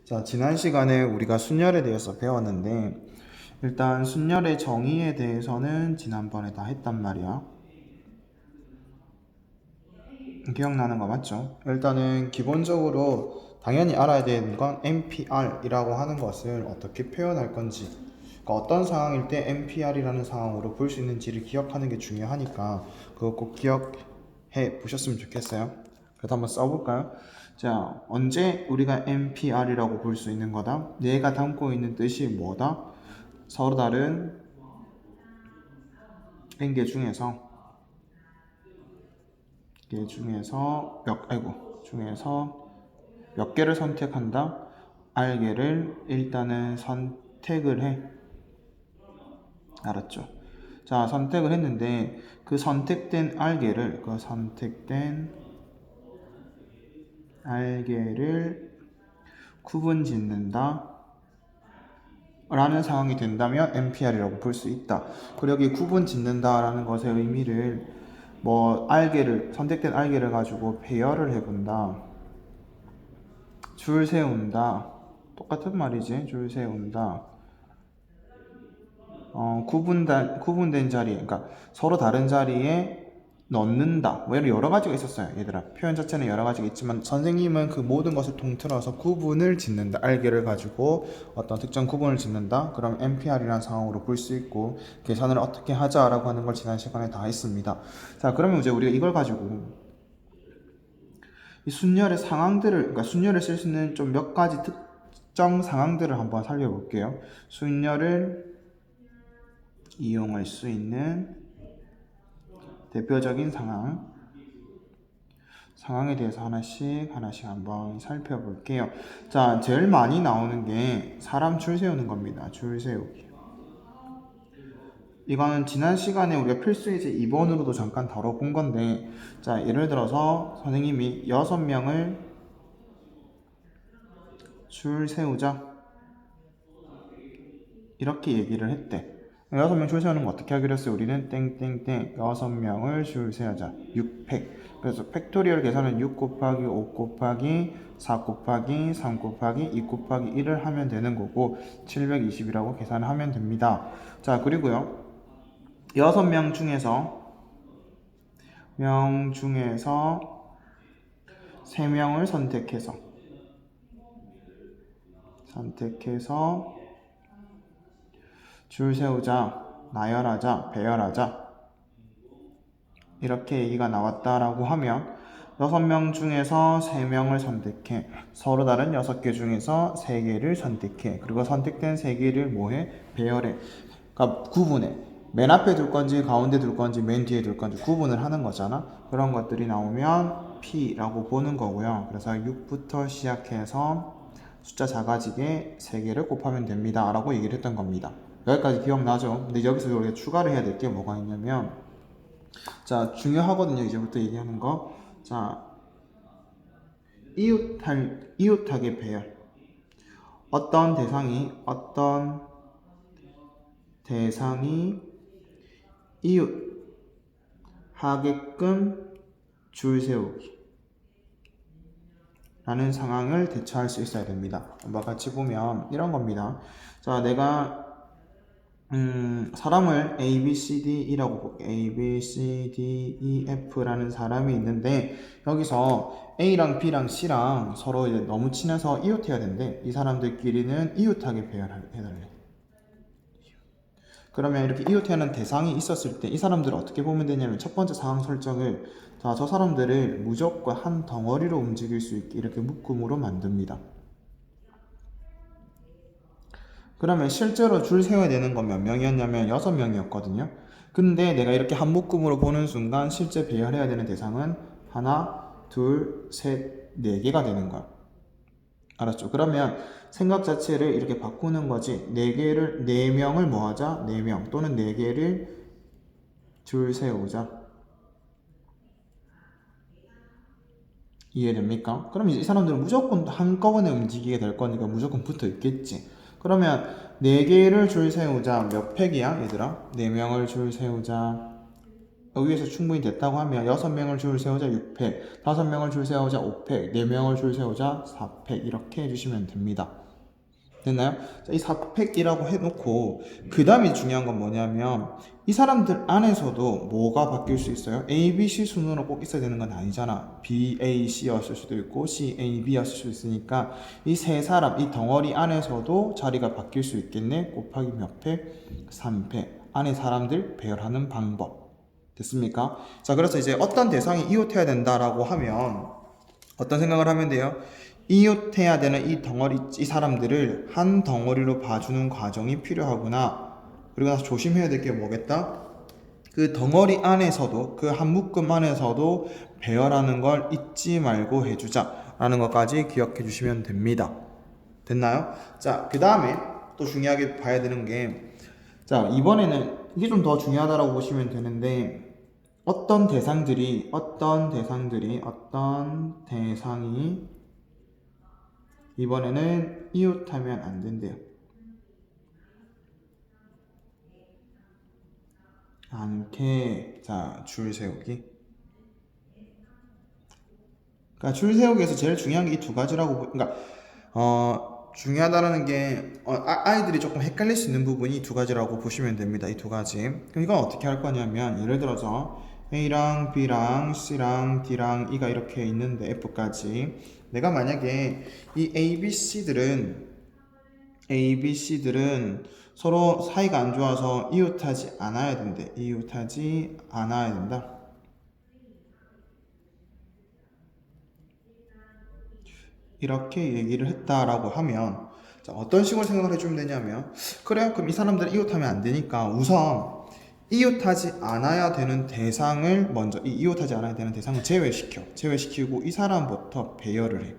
자, 지난 시간에 우리가 순열에 대해서 배웠는데 일단 순열의 정의에 대해서는 지난번에 다 했단 말이야. 기억나는 거 맞죠? 일단은 기본적으로 당연히 알아야 되는 건 NPR이라고 하는 것을 어떻게 표현할 건지, 그러니까 어떤 상황일 때 NPR이라는 상황으로 볼 수 있는지를 기억하는 게 중요하니까 그거 꼭 기억해 보셨으면 좋겠어요. 그래서 한번 써볼까요? 자, 언제 우리가 NPR이라고 볼 수 있는 거다? 얘가 담고 있는 뜻이 뭐다? 서로 다른 N개 중에서 몇 개를 선택한다? R개를 일단은 선택을 해. 알았죠? 자, 선택을 했는데 그 선택된 R개를 구분 짓는다 라는 상황이 된다면 NPR이라고 볼 수 있다. 그리고 여기 구분 짓는다 라는 것의 의미를 선택된 R개를 가지고 배열을 해본다, 줄 세운다, 똑같은 말이지. 줄 세운다, 구분된 자리, 그러니까 서로 다른 자리에 넣는다. 뭐 이런 여러 가지가 있었어요, 얘들아. 표현 자체는 여러 가지가 있지만 선생님은 그 모든 것을 통틀어서 구분을 짓는다, 알개를 가지고 어떤 특정 구분을 짓는다. 그럼 NPR이라는 상황으로 볼 수 있고, 계산을 어떻게 하자라고 하는 걸 지난 시간에 다 했습니다. 자, 그러면 이제 우리가 이걸 가지고 이 순열의 상황들을, 그러니까 순열을 쓸 수 있는 좀 몇 가지 특정 상황들을 한번 살펴볼게요. 순열을 이용할 수 있는 대표적인 상황에 대해서 하나씩 한번 살펴볼게요. 자, 제일 많이 나오는 게 사람 줄 세우는 겁니다. 줄 세우기. 이거는 지난 시간에 우리가 필수예제 2번으로도 잠깐 다뤄본 건데, 자, 예를 들어서 선생님이 6명을 줄 세우자 이렇게 얘기를 했대. 6명 줄 세우는 거 어떻게 하기로 했어요? 우리는 땡땡땡 6명을 줄 세우자 6팩. 그래서 팩토리얼 계산은 6 곱하기 5 곱하기 4 곱하기 3 곱하기 2 곱하기 1을 하면 되는 거고 720이라고 계산을 하면 됩니다. 자, 그리고요 6명 중에서 3명을 선택해서 줄 세우자, 나열하자, 배열하자 이렇게 얘기가 나왔다라고 하면 6명 중에서 3명을 선택해, 서로 다른 6개 중에서 3개를 선택해, 그리고 선택된 3개를 뭐해? 배열해. 그러니까 구분해. 맨 앞에 둘 건지 가운데 둘 건지 맨 뒤에 둘 건지 구분을 하는 거잖아. 그런 것들이 나오면 P라고 보는 거고요. 그래서 6부터 시작해서 숫자 작아지게 3개를 곱하면 됩니다 라고 얘기를 했던 겁니다. 여기까지 기억나죠? 근데 여기서 우리가 추가를 해야 될 게 뭐가 있냐면, 자, 중요하거든요. 이제부터 얘기하는 거. 자, 이웃하게 배열. 어떤 대상이 이웃 하게끔 줄 세우기 라는 상황을 대처할 수 있어야 됩니다. 한번 같이 보면 이런 겁니다. 자, 내가 사람을 A, B, C, D이라고 볼게. A, B, C, D, E, F라는 사람이 있는데 여기서 A랑 B랑 C랑 서로 이제 너무 친해서 이웃해야 되는데 이 사람들끼리는 이웃하게 배열해달래. 그러면 이렇게 이웃하는 대상이 있었을 때 이 사람들을 어떻게 보면 되냐면, 첫 번째 상황 설정을, 자, 저 사람들을 무조건 한 덩어리로 움직일 수 있게 이렇게 묶음으로 만듭니다. 그러면 실제로 줄 세워야 되는 건 몇 명이었냐면 6명이었거든요. 근데 내가 이렇게 한 묶음으로 보는 순간 실제 배열해야 되는 대상은 하나, 둘, 셋, 4개가 되는 거야. 알았죠? 그러면 생각 자체를 이렇게 바꾸는 거지. 4명을 뭐 하자? 4명 또는 4개를 줄 세우자. 이해됩니까? 그럼 이제 이 사람들은 무조건 한꺼번에 움직이게 될 거니까 무조건 붙어 있겠지. 그러면 4개를 줄 세우자. 몇 팩이야, 얘들아? 4명을 줄 세우자. 여기에서 충분히 됐다고 하면 6명을 줄 세우자 6팩, 5명을 줄 세우자 5팩, 4명을 줄 세우자 4팩 이렇게 해주시면 됩니다. 됐나요? 자, 이 4팩이라고 해놓고 그 다음에 중요한 건 뭐냐면 이 사람들 안에서도 뭐가 바뀔 수 있어요? A, B, C 순으로 꼭 있어야 되는 건 아니잖아. B, A, C였을 수도 있고 C, A, B였을 수도 있으니까 이 세 사람, 이 덩어리 안에서도 자리가 바뀔 수 있겠네. 곱하기 몇 팩? 3팩. 안에 사람들 배열하는 방법. 됐습니까? 자, 그래서 이제 어떤 대상이 이웃해야 된다라고 하면 어떤 생각을 하면 돼요? 이웃해야 되는 이 덩어리, 이 사람들을 한 덩어리로 봐주는 과정이 필요하구나. 그리고 나서 조심해야 될 게 뭐겠다? 그 덩어리 안에서도, 그 한 묶음 안에서도 배열하는 걸 잊지 말고 해주자. 라는 것까지 기억해 주시면 됩니다. 됐나요? 자, 그 다음에 또 중요하게 봐야 되는 게, 자, 이번에는 이게 좀 더 중요하다고 보시면 되는데, 어떤 대상이 이번에는 이웃하면 안 된대요. 않게. 자, 줄 세우기. 그러니까 줄 세우기에서 제일 중요한 게 이 두 가지라고, 그러니까 중요하다는 게 아이들이 조금 헷갈릴 수 있는 부분이 이 두 가지라고 보시면 됩니다. 이 두 가지. 그럼 이건 어떻게 할 거냐면 예를 들어서 A랑 B랑 C랑 D랑 E가 이렇게 있는데 F까지 내가 만약에 이 A, B, C들은 서로 사이가 안 좋아서 이웃하지 않아야 된대. 이웃하지 않아야 된다. 이렇게 얘기를 했다라고 하면 자, 어떤 식으로 생각을 해주면 되냐면 그래 그럼 이 사람들 이웃하면 안 되니까 우선 이웃하지 않아야 되는 대상을 먼저 이웃하지 않아야 되는 대상을 제외시키고 이 사람부터 배열을 해.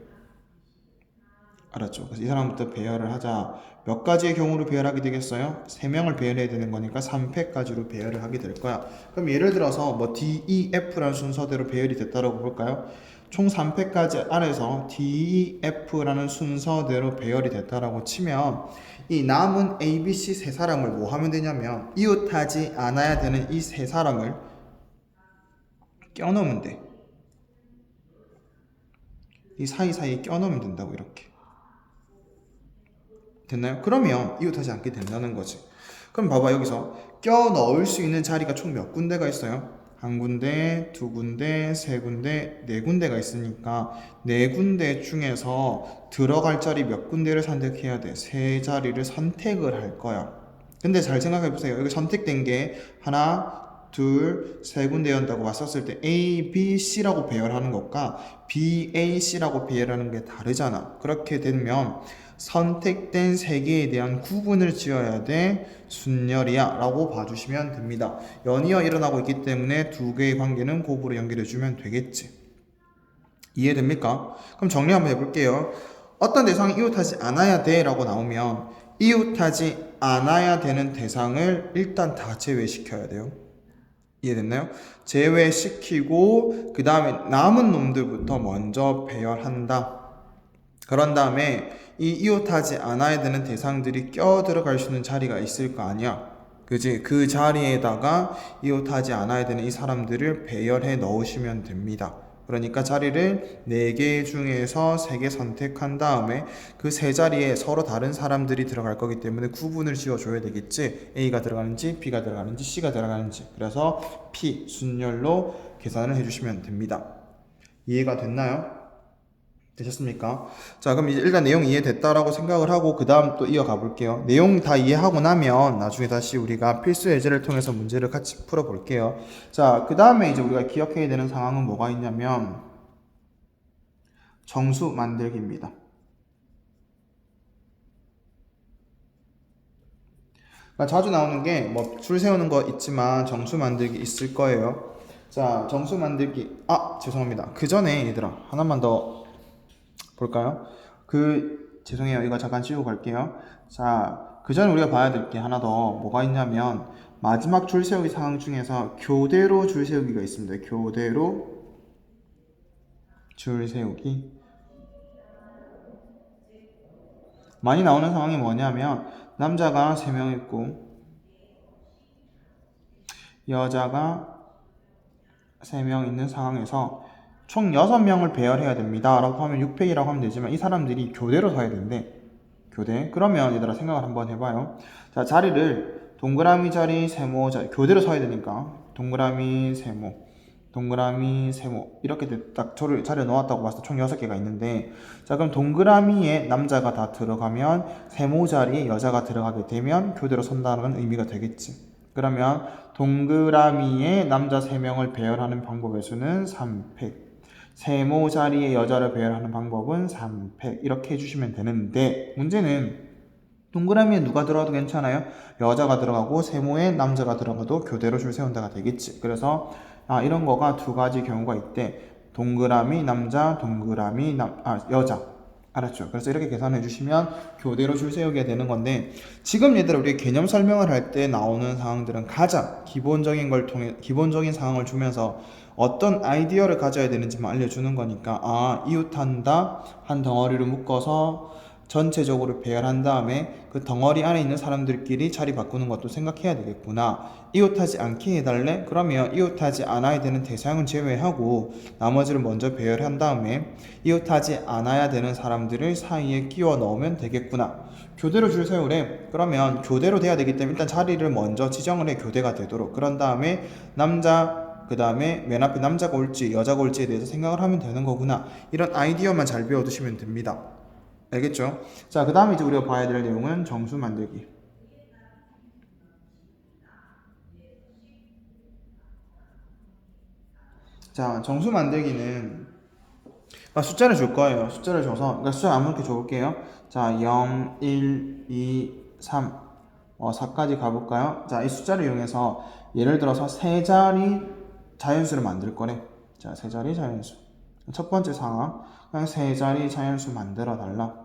알았죠? 그래서 이 사람부터 배열을 하자. 몇 가지의 경우로 배열하게 되겠어요? 3명을 배열해야 되는 거니까 3팩까지로 배열을 하게 될 거야. 그럼 예를 들어서 뭐 D, E, F라는 순서대로 배열이 됐다고 볼까요? 총 3팩까지 안에서 D, E, F라는 순서대로 배열이 됐다라고 치면 이 남은 A, B, C 세 사람을 뭐 하면 되냐면 이웃하지 않아야 되는 이 세 사람을 껴넣으면 돼. 이 사이사이에 껴넣으면 된다고 이렇게. 됐나요? 그러면 이웃하지 않게 된다는 거지. 그럼 봐봐 여기서 껴 넣을 수 있는 자리가 총 몇 군데가 있어요? 한 군데, 두 군데, 세 군데, 네 군데가 있으니까 네 군데 중에서 들어갈 자리 몇 군데를 선택해야 돼? 세 자리를 선택을 할 거야. 근데 잘 생각해 보세요. 여기 선택된 게 하나, 둘, 세 군데였다고 봤었을 때 A, B, C라고 배열하는 것과 B, A, C라고 배열하는 게 다르잖아. 그렇게 되면 선택된 세 개에 대한 구분을 지어야 돼. 순열이야 라고 봐주시면 됩니다. 연이어 일어나고 있기 때문에 두 개의 관계는 곱으로 연결해주면 되겠지. 이해됩니까? 그럼 정리 한번 해볼게요. 어떤 대상이 이웃하지 않아야 돼 라고 나오면 이웃하지 않아야 되는 대상을 일단 다 제외시켜야 돼요. 이해됐나요? 제외시키고 그 다음에 남은 놈들부터 먼저 배열한다. 그런 다음에 이 이웃하지 않아야 되는 대상들이 껴 들어갈 수 있는 자리가 있을 거 아니야. 그지? 그 자리에다가 이웃하지 않아야 되는 이 사람들을 배열해 넣으시면 됩니다. 그러니까 자리를 4개 중에서 3개 선택한 다음에 그 세 자리에 서로 다른 사람들이 들어갈 거기 때문에 구분을 지어줘야 되겠지. A가 들어가는지 B가 들어가는지 C가 들어가는지. 그래서 P 순열로 계산을 해주시면 됩니다. 이해가 됐나요? 되셨습니까? 자, 그럼 이제 일단 내용 이해됐다라고 생각을 하고 그 다음 또 이어가 볼게요. 내용 다 이해하고 나면 나중에 다시 우리가 필수 예제를 통해서 문제를 같이 풀어 볼게요. 자, 그 다음에 이제 우리가 기억해야 되는 상황은 뭐가 있냐면 정수 만들기입니다. 그러니까 자주 나오는 게 뭐 줄 세우는 거 있지만 정수 만들기 있을 거예요. 자, 정수 만들기. 죄송합니다. 그 전에 얘들아 하나만 더 볼까요? 죄송해요. 이거 잠깐 치우고 갈게요. 자, 그 전에 우리가 봐야 될 게 하나 더 뭐가 있냐면 마지막 줄 세우기 상황 중에서 교대로 줄 세우기가 있습니다. 교대로 줄 세우기. 많이 나오는 상황이 뭐냐면 남자가 3명 있고 여자가 3명 있는 상황에서 총 6명을 배열해야 됩니다 라고 하면 6팩이라고 하면 되지만 이 사람들이 교대로 서야 된대. 교대. 그러면 얘들아 생각을 한번 해봐요. 자, 자리를 동그라미 자리, 세모 자리, 교대로 서야 되니까 동그라미, 세모, 동그라미, 세모 이렇게 딱 자리에 놓았다고 봤을 때 총 6개가 있는데, 자 그럼 동그라미에 남자가 다 들어가면 세모 자리에 여자가 들어가게 되면 교대로 선다는 의미가 되겠지. 그러면 동그라미에 남자 3명을 배열하는 방법의 수는 3팩, 세모 자리에 여자를 배열하는 방법은 3팩 이렇게 해주시면 되는데, 문제는 동그라미에 누가 들어가도 괜찮아요. 여자가 들어가고 세모에 남자가 들어가도 교대로 줄 세운다가 되겠지. 그래서 이런 거가 2가지 경우가 있대. 동그라미 남자, 동그라미 여자. 알았죠? 그래서 이렇게 계산해 주시면 교대로 줄 세우게 되는 건데, 지금 얘들아 우리 개념 설명을 할 때 나오는 상황들은 가장 기본적인 걸 통해 기본적인 상황을 주면서 어떤 아이디어를 가져야 되는지만 알려주는 거니까, 이웃한다 한 덩어리로 묶어서 전체적으로 배열한 다음에 그 덩어리 안에 있는 사람들끼리 자리 바꾸는 것도 생각해야 되겠구나. 이웃하지 않게 해달래? 그러면 이웃하지 않아야 되는 대상은 제외하고 나머지를 먼저 배열한 다음에 이웃하지 않아야 되는 사람들을 사이에 끼워 넣으면 되겠구나. 교대로 줄 세우래. 그러면 교대로 돼야 되기 때문에 일단 자리를 먼저 지정을 해, 교대가 되도록. 그런 다음에 남자, 그 다음에 맨 앞에 남자가 올지 여자가 올지에 대해서 생각을 하면 되는 거구나. 이런 아이디어만 잘 배워두시면 됩니다. 알겠죠? 자, 그 다음에 이제 우리가 봐야 될 내용은 정수 만들기. 자, 정수 만들기는 숫자를 줄 거예요. 숫자를 줘서, 그러니까 숫자 아무렇게 줘볼게요. 자, 0, 1, 2, 3, 4까지 가볼까요? 자, 이 숫자를 이용해서 예를 들어서 3자리 자연수를 만들 거래. 자, 3자리 자연수. 첫 번째 상황, 그냥 3자리 자연수 만들어 달라.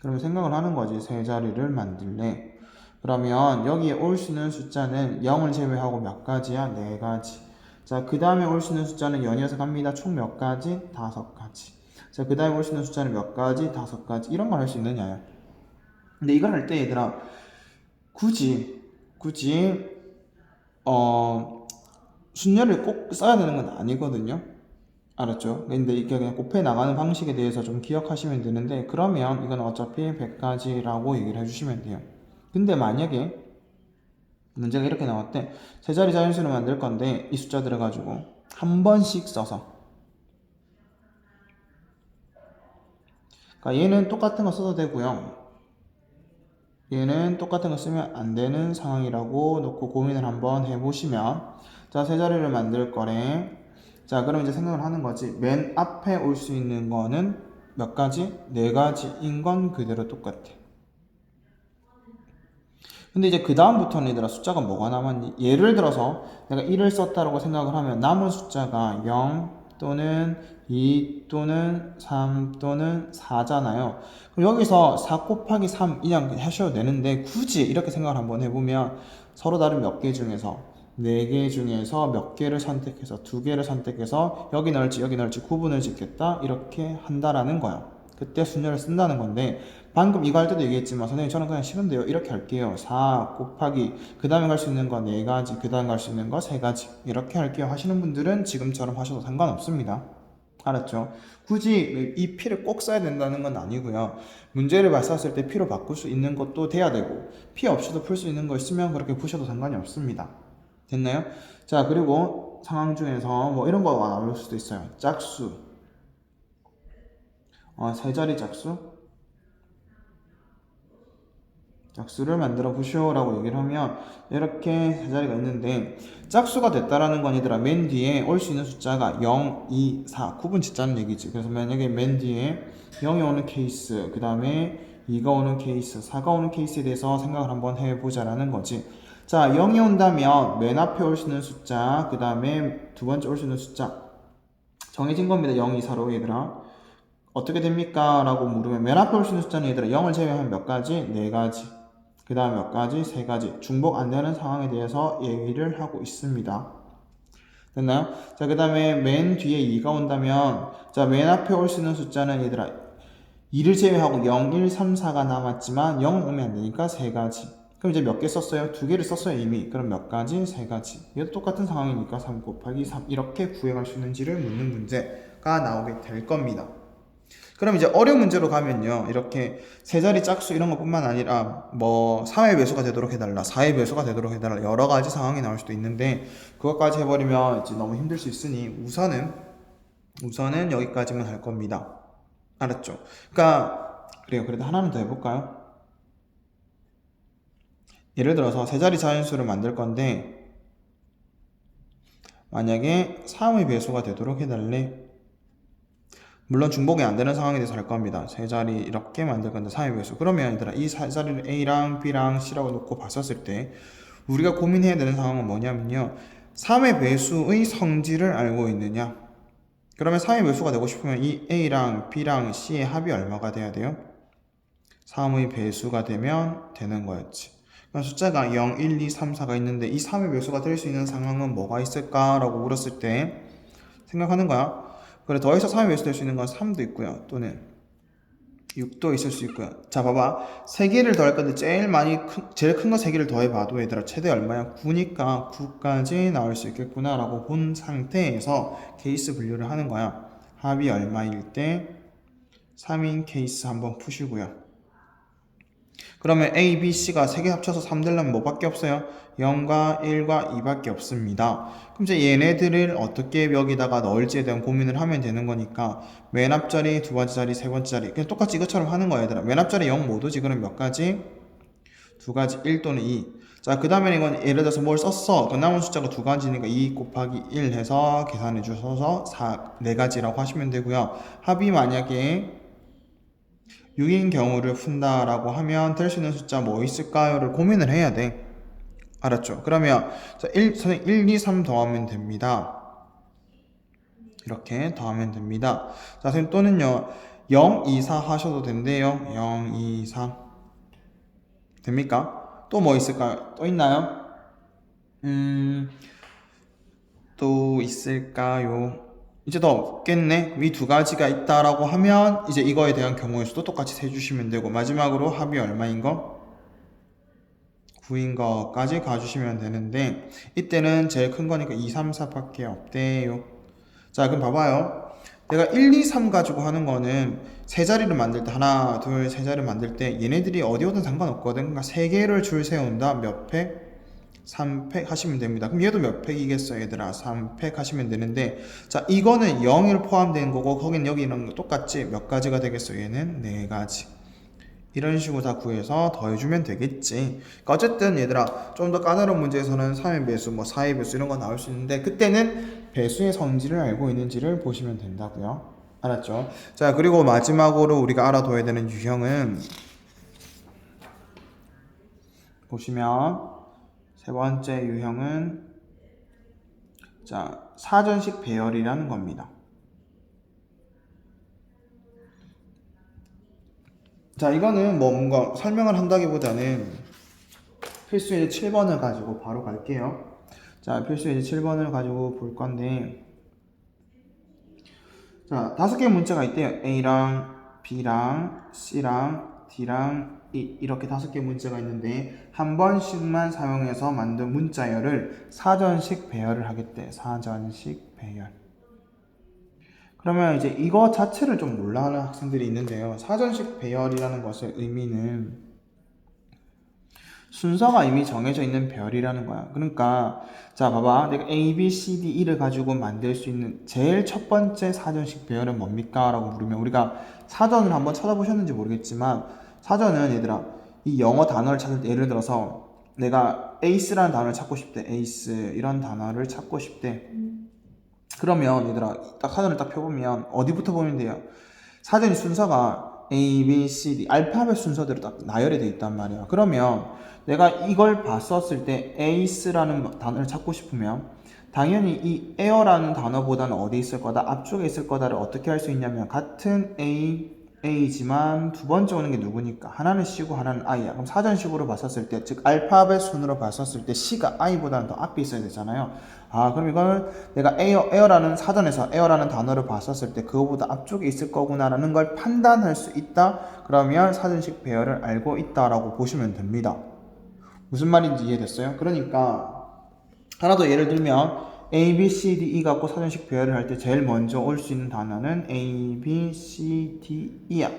그러면 생각을 하는 거지. 3자리를 만들래. 그러면 여기에 올 수 있는 숫자는 0을 제외하고 몇 가지야? 4가지. 자, 그 다음에 올 수 있는 숫자는 연이어서 갑니다. 총 몇 가지? 5가지. 자, 그 다음에 올 수 있는 숫자는 몇 가지? 5가지. 이런 걸 할 수 있느냐요. 근데 이걸 할 때 얘들아, 굳이 순열을 꼭 써야 되는 건 아니거든요. 알았죠? 근데 이게 그냥 곱해 나가는 방식에 대해서 좀 기억하시면 되는데, 그러면 이건 어차피 100가지라고 얘기를 해주시면 돼요. 근데 만약에 문제가 이렇게 나왔대. 3자리 자연수를 만들 건데 이 숫자들을 가지고 한 번씩 써서, 그러니까 얘는 똑같은 거 써도 되고요, 얘는 똑같은 거 쓰면 안 되는 상황이라고 놓고 고민을 한번 해보시면, 자, 3자리를 만들 거래. 자, 그럼 이제 생각을 하는 거지. 맨 앞에 올 수 있는 거는 몇 가지? 4가지인 건 그대로 똑같아. 근데 이제 그 다음부터는 얘들아 숫자가 뭐가 남았니? 예를 들어서 내가 1을 썼다라고 생각을 하면 남은 숫자가 0 또는 2 또는 3 또는 4잖아요. 그럼 여기서 4 곱하기 3 그냥 하셔도 되는데, 굳이 이렇게 생각을 한번 해보면 서로 다른 몇 개 중에서 4개 중에서 몇 개를 선택해서 2개를 선택해서 여기 넣을지 여기 넣을지 구분을 짓겠다 이렇게 한다라는 거야. 그때 순열을 쓴다는 건데, 방금 이거 할 때도 얘기했지만 선생님 저는 그냥 싫은데요 이렇게 할게요. 4 곱하기 그 다음에 갈 수 있는 거 4가지, 그 다음 갈 수 있는 거 3가지 이렇게 할게요 하시는 분들은 지금처럼 하셔도 상관없습니다. 알았죠? 굳이 이 P를 꼭 써야 된다는 건 아니고요. 문제를 발사했을 때 P로 바꿀 수 있는 것도 돼야 되고, P 없이도 풀 수 있는 거 있으면 그렇게 푸셔도 상관이 없습니다. 됐나요? 자, 그리고 상황 중에서 뭐 이런 거 나올 수도 있어요. 짝수, 3자리 짝수를 만들어 보시오라고 얘기를 하면 이렇게 3자리가 있는데, 짝수가 됐다라는 건 얘들아 맨 뒤에 올 수 있는 숫자가 0, 2, 4 구분 짓자는 얘기지. 그래서 만약에 맨 뒤에 0이 오는 케이스, 그 다음에 2가 오는 케이스, 4가 오는 케이스에 대해서 생각을 한번 해보자라는 거지. 자, 0이 온다면 맨 앞에 올 수 있는 숫자, 그 다음에 두 번째 올 수 있는 숫자 정해진 겁니다. 0, 2, 4로 얘들아. 어떻게 됩니까? 라고 물으면 맨 앞에 올 수 있는 숫자는 얘들아 0을 제외하면 몇 가지? 4가지. 그 다음 몇 가지? 3가지. 중복 안 되는 상황에 대해서 얘기를 하고 있습니다. 됐나요? 자, 그 다음에 맨 뒤에 2가 온다면, 자, 맨 앞에 올 수 있는 숫자는 얘들아 2를 제외하고 0, 1, 3, 4가 남았지만 0 오면 안 되니까 3가지. 그럼 이제 몇 개 썼어요? 두 개를 썼어요 이미. 그럼 몇 가지? 세 가지. 얘도 똑같은 상황이니까 3 곱하기 3 이렇게 구해갈 수 있는지를 묻는 문제가 나오게 될 겁니다. 그럼 이제 어려운 문제로 가면요, 이렇게 세 자리 짝수 이런 것뿐만 아니라 뭐 3의 배수가 되도록 해달라, 4의 배수가 되도록 해달라, 여러 가지 상황이 나올 수도 있는데 그것까지 해버리면 이제 너무 힘들 수 있으니 우선은 여기까지만 할 겁니다. 알았죠? 그러니까 그래요. 그래도 하나는 더 해볼까요? 예를 들어서 세 자리 자연수를 만들 건데 만약에 3의 배수가 되도록 해달래. 물론 중복이 안 되는 상황에 대해서 할 겁니다. 세 자리 이렇게 만들 건데 3의 배수. 그러면 얘들아 이 세 자리를 A랑 B랑 C라고 놓고 봤었을 때 우리가 고민해야 되는 상황은 뭐냐면요, 3의 배수의 성질을 알고 있느냐. 그러면 3의 배수가 되고 싶으면 이 A랑 B랑 C의 합이 얼마가 돼야 돼요? 3의 배수가 되면 되는 거였지. 그럼 숫자가 0, 1, 2, 3, 4가 있는데 이 3의 배수가 될 수 있는 상황은 뭐가 있을까라고 물었을 때 생각하는 거야. 그래, 더해서 3의 배수 될 수 있는 건 3도 있고요. 또는 6도 있을 수 있고요. 자, 봐봐. 3개를 더할 건데 제일 큰 거 3개를 더해봐도 얘들아 최대 얼마야? 9니까 9까지 나올 수 있겠구나 라고 본 상태에서 케이스 분류를 하는 거야. 합이 얼마일 때 3인 케이스 한번 푸시고요. 그러면 A, B, C가 3개 합쳐서 3 되려면 뭐밖에 없어요? 0과 1과 2밖에 없습니다. 그럼 이제 얘네들을 어떻게 여기다가 넣을지에 대한 고민을 하면 되는 거니까 맨 앞자리, 두 번째 자리, 세 번째 자리 그냥 똑같이 이것처럼 하는 거야 얘들아. 맨 앞자리 0 모두지. 그럼 몇 가지? 두 가지, 1 또는 2. 자, 그 다음에 이건 예를 들어서 뭘 썼어? 그 남은 숫자가 두 가지니까 2 곱하기 1 해서 계산해 주셔서 4가지라고 하시면 되고요. 합이 만약에 6인 경우를 푼다라고 하면 될 수 있는 숫자 뭐 있을까요?를 고민을 해야 돼. 알았죠? 그러면 선생님 1, 2, 3 더하면 됩니다. 이렇게 더하면 됩니다. 자, 선생님 또는요 0, 2, 4 하셔도 된대요. 0, 2, 4 됩니까? 또 뭐 있을까요? 또 있나요? 또 있을까요? 이제 더 없겠네. 이 두 가지가 있다라고 하면 이제 이거에 대한 경우의 수도 똑같이 세주시면 되고 마지막으로 합이 얼마인 거? 9인 거까지 가주시면 되는데 이때는 제일 큰 거니까 2, 3, 4밖에 없대요. 자, 그럼 봐봐요. 내가 1, 2, 3 가지고 하는 거는 세 자리를 만들 때 하나, 둘, 세 자리를 만들 때 얘네들이 어디 오든 상관없거든. 그러니까 세 개를 줄 세운다. 몇 팩? 3팩 하시면 됩니다. 그럼 얘도 몇 팩이겠어 얘들아? 3팩 하시면 되는데 자, 이거는 0일 포함된 거고 거긴 여기 이런 거 똑같지? 몇 가지가 되겠어? 얘는 4가지. 이런 식으로 다 구해서 더해주면 되겠지. 그러니까 어쨌든 얘들아 좀 더 까다로운 문제에서는 3의 배수, 뭐 4의 배수 이런 거 나올 수 있는데 그때는 배수의 성질을 알고 있는지를 보시면 된다고요. 알았죠? 자, 그리고 마지막으로 우리가 알아둬야 되는 유형은 보시면 세 번째 유형은 자, 사전식 배열이라는 겁니다. 자, 이거는 뭐 뭔가 설명을 한다기보다는 필수예제 7번을 가지고 바로 갈게요. 자, 필수예제 7번을 가지고 볼 건데 자, 5개의 문자가 있대요. A랑 B랑 C랑 D랑 E 이렇게 5개의 문자가 있는데 한 번씩만 사용해서 만든 문자열을 사전식 배열을 하겠대. 사전식 배열. 그러면 이제 이거 자체를 좀 몰라하는 학생들이 있는데요. 사전식 배열이라는 것의 의미는 순서가 이미 정해져 있는 배열이라는 거야. 그러니까 자, 봐봐. 내가 A, B, C, D, E를 가지고 만들 수 있는 제일 첫 번째 사전식 배열은 뭡니까? 라고 물으면 우리가 사전을 한번 찾아보셨는지 모르겠지만 사전은 얘들아 이 영어 단어를 찾을 때 예를 들어서 내가 AC라는 단어를 찾고 싶대. ACE 이런 단어를 찾고 싶대. 그러면 얘들아 딱 사전을 딱 펴보면 어디부터 보면 돼요? 사전이 순서가 A, B, C, D 알파벳 순서대로 딱 나열이 돼 있단 말이야. 그러면 내가 이걸 봤었을 때 ACE라는 단어를 찾고 싶으면 당연히 이 air라는 단어보다는 어디 있을 거다? 앞쪽에 있을 거다를 어떻게 할 수 있냐면 같은 A지만 두 번째 오는 게 누구니까? 하나는 C고 하나는 I야. 그럼 사전식으로 봤었을 때, 즉 알파벳 순으로 봤었을 때 C가 I보다는 더 앞에 있어야 되잖아요. 아, 그럼 이걸 내가 air라는 사전에서 air라는 단어를 봤었을 때 그거보다 앞쪽에 있을 거구나라는 걸 판단할 수 있다. 그러면 사전식 배열을 알고 있다라고 보시면 됩니다. 무슨 말인지 이해됐어요? 그러니까 하나 더 예를 들면 A, B, C, D, E 갖고 사전식 배열을 할 때 제일 먼저 올 수 있는 단어는 A, B, C, D, E야.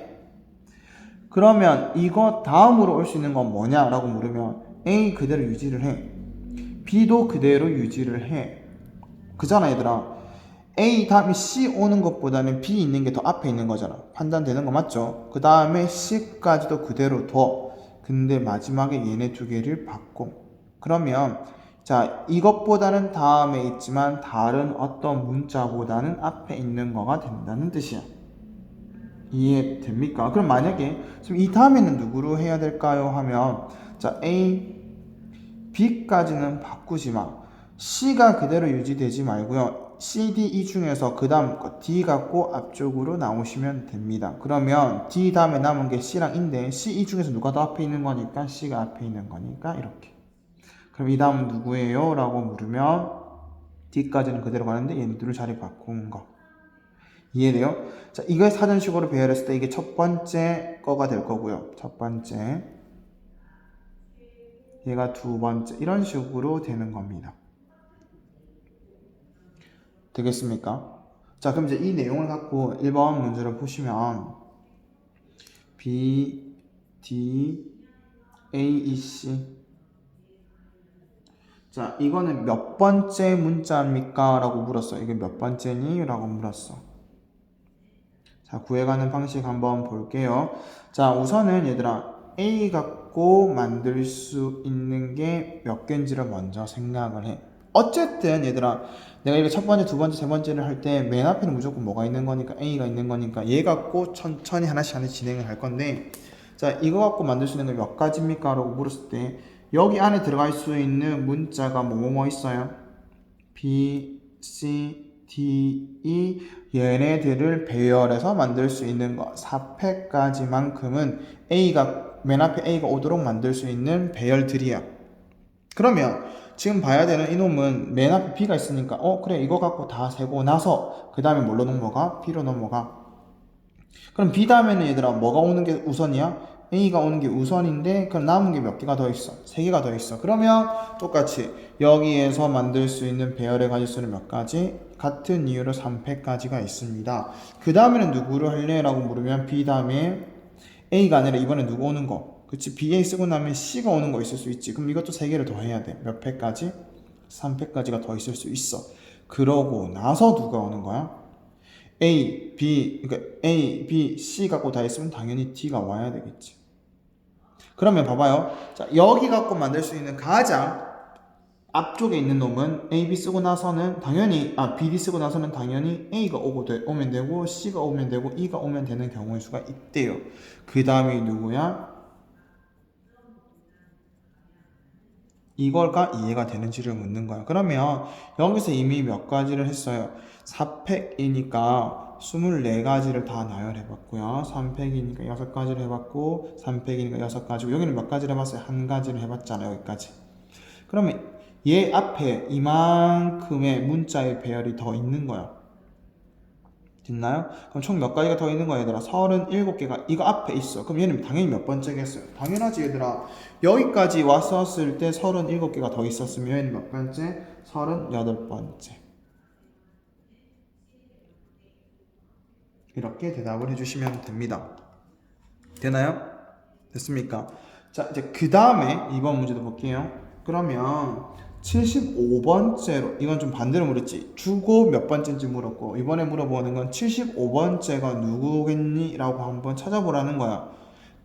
그러면 이거 다음으로 올 수 있는 건 뭐냐? 라고 물으면 A 그대로 유지를 해. B도 그대로 유지를 해. 그잖아 얘들아. A 다음에 C 오는 것보다는 B 있는 게 더 앞에 있는 거잖아. 판단되는 거 맞죠? 그 다음에 C까지도 그대로 둬. 근데 마지막에 얘네 두 개를 바꿔. 그러면 자 이것보다는 다음에 있지만 다른 어떤 문자보다는 앞에 있는 거가 된다는 뜻이야. 이해됩니까? 그럼 만약에 지금 이 다음에는 누구로 해야 될까요? 하면 자 A, B까지는 바꾸지 마. C가 그대로 유지되지 말고요. C, D, E 중에서 그 다음 거 D 갖고 앞쪽으로 나오시면 됩니다. 그러면 D 다음에 남은 게 C랑 E인데 C, E 중에서 누가 더 앞에 있는 거니까 C가 앞에 있는 거니까 이렇게. 그럼 이 다음은 누구예요? 라고 물으면 D까지는 그대로 가는데 얘네들을 자리 바꾼 거. 이해돼요? 자, 이걸 사전식으로 배열했을 때 이게 첫 번째 거가 될 거고요. 첫 번째. 얘가 두 번째. 이런 식으로 되는 겁니다. 되겠습니까? 자, 그럼 이제 이 내용을 갖고 1번 문제를 보시면 B, D, A, E, C. 자, 이거는 몇 번째 문자입니까? 라고 물었어. 이게 몇 번째니? 라고 물었어. 자, 구해가는 방식 한번 볼게요. 자, 우선은 얘들아 A 갖고 만들 수 있는 게 몇 개인지를 먼저 생각을 해. 어쨌든 얘들아 내가 이거 첫 번째, 두 번째, 세 번째를 할 때 맨 앞에는 무조건 뭐가 있는 거니까 A가 있는 거니까 얘 갖고 천천히 하나씩 진행을 할 건데 자, 이거 갖고 만들 수 있는 게 몇 가지입니까? 라고 물었을 때 여기 안에 들어갈 수 있는 문자가 뭐 있어요? B, C, D, E 얘네들을 배열해서 만들 수 있는 거 4팩까지만큼은 A가 맨 앞에 A가 오도록 만들 수 있는 배열들이야. 그러면 지금 봐야 되는 이놈은 맨 앞에 B가 있으니까 그래 이거 갖고 다 세고 나서 그 다음에 뭘로 넘어가? B로 넘어가. 그럼 B 다음에는 얘들아 뭐가 오는 게 우선이야? A가 오는 게 우선인데 그럼 남은 게 몇 개가 더 있어? 3개가 더 있어. 그러면 똑같이 여기에서 만들 수 있는 배열의 가지수는 몇 가지? 같은 이유로 3팩까지가 있습니다. 그 다음에는 누구를 할래? 라고 물으면 B 다음에 A가 아니라 이번에 누구 오는 거? 그치? BA 쓰고 나면 C가 오는 거 있을 수 있지. 그럼 이것도 3개를 더 해야 돼. 몇 팩까지? 3팩까지가 더 있을 수 있어. 그러고 나서 누가 오는 거야? A, B, 그러니까 A, B, C 갖고 다 있으면 당연히 D가 와야 되겠지. 그러면 봐봐요. 자, 여기 갖고 만들 수 있는 가장 앞쪽에 있는 놈은 A, B 쓰고 나서는 당연히 B, D 쓰고 나서는 당연히 A가 오면 되고 C가 오면 되고 E가 오면 되는 경우의 수가 있대요. 그 다음이 누구야? 이걸가 이해가 되는지를 묻는 거야. 그러면 여기서 이미 몇 가지를 했어요. 4팩이니까 24가지를 다 나열해봤고요. 3팩이니까 6가지를 해봤고 3팩이니까 6가지고 여기는 몇 가지를 해봤어요? 한 가지를 해봤잖아요. 여기까지. 그러면 얘 앞에 이만큼의 문자의 배열이 더 있는 거야. 됐나요? 그럼 총 몇 가지가 더 있는 거야 얘들아? 37개가 이거 앞에 있어. 그럼 얘는 당연히 몇 번째겠어요? 당연하지 얘들아. 여기까지 왔었을 때 37개가 더 있었으면 얘는 몇 번째? 38번째. 이렇게 대답을 해주시면 됩니다. 되나요? 됐습니까? 자 이제 그 다음에 이번 문제도 볼게요. 그러면 75번째로 이건 좀 반대로 물었지. 주고 몇 번째인지 물었고 이번에 물어보는 건 75번째가 누구겠니? 라고 한번 찾아보라는 거야.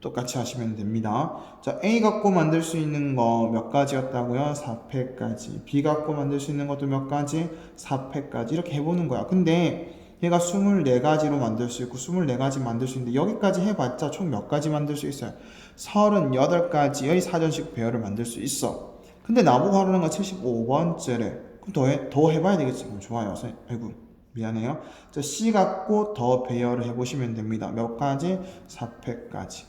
똑같이 하시면 됩니다. 자, A 갖고 만들 수 있는 거 몇 가지였다고요? 4팩까지. B 갖고 만들 수 있는 것도 몇 가지? 4팩까지. 이렇게 해보는 거야. 근데 얘가 24가지로 만들 수 있고 24가지 만들 수 있는데 여기까지 해봤자 총 몇 가지 만들 수 있어요? 38가지의 사전식 배열을 만들 수 있어. 근데 나보고 하라는 건 75번째래. 그럼 더 해봐야 되겠지. 그럼 좋아요. 아이고 미안해요. 자, C 갖고 더 배열을 해보시면 됩니다. 몇 가지? 4팩까지.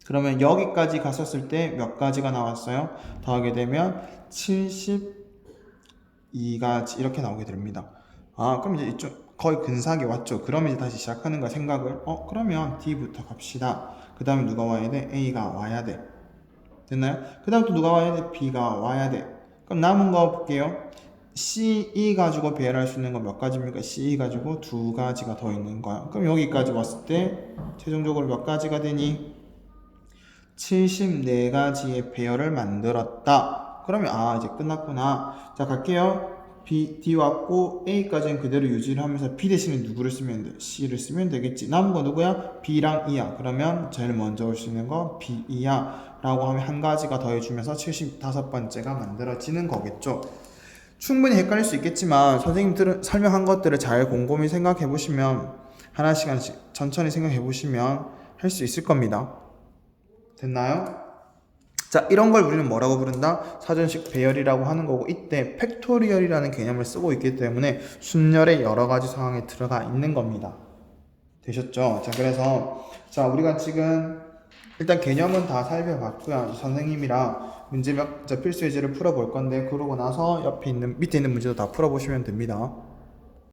그러면 여기까지 갔었을 때 몇 가지가 나왔어요? 더하게 되면 72가지 이렇게 나오게 됩니다. 그럼 이제 이쪽 거의 근사하게 왔죠. 그러면 이제 다시 시작하는 거야 생각을. 그러면 D부터 갑시다. 그 다음에 누가 와야 돼? A가 와야 돼. 됐나요? 그 다음 또 누가 와야 돼? B가 와야 돼. 그럼 남은 거 볼게요. C2 가지고 배열할 수 있는 건 몇 가지입니까? C2 가지고 두 가지가 더 있는 거야. 그럼 여기까지 왔을 때 최종적으로 몇 가지가 되니? 74가지의 배열을 만들었다. 그러면 이제 끝났구나. 자, 갈게요. B, D 왔고 A까지는 그대로 유지를 하면서 B 대신에 누구를 쓰면 돼? C를 쓰면 되겠지. 남은 거 누구야? B랑 E야. 그러면 제일 먼저 올 수 있는 거 B, E야 라고 하면 한 가지가 더해주면서 75번째가 만들어지는 거겠죠. 충분히 헷갈릴 수 있겠지만 선생님들은 설명한 것들을 잘 곰곰이 생각해 보시면 하나씩 하나씩 천천히 생각해 보시면 할 수 있을 겁니다. 됐나요? 자, 이런 걸 우리는 뭐라고 부른다? 사전식 배열이라고 하는 거고, 이때 팩토리얼이라는 개념을 쓰고 있기 때문에 순열의 여러 가지 상황에 들어가 있는 겁니다. 되셨죠? 자, 그래서 자, 우리가 지금 일단 개념은 다 살펴봤고요. 선생님이랑 문제 몇 필수 예제를 풀어볼 건데, 그러고 나서 밑에 있는 문제도 다 풀어보시면 됩니다.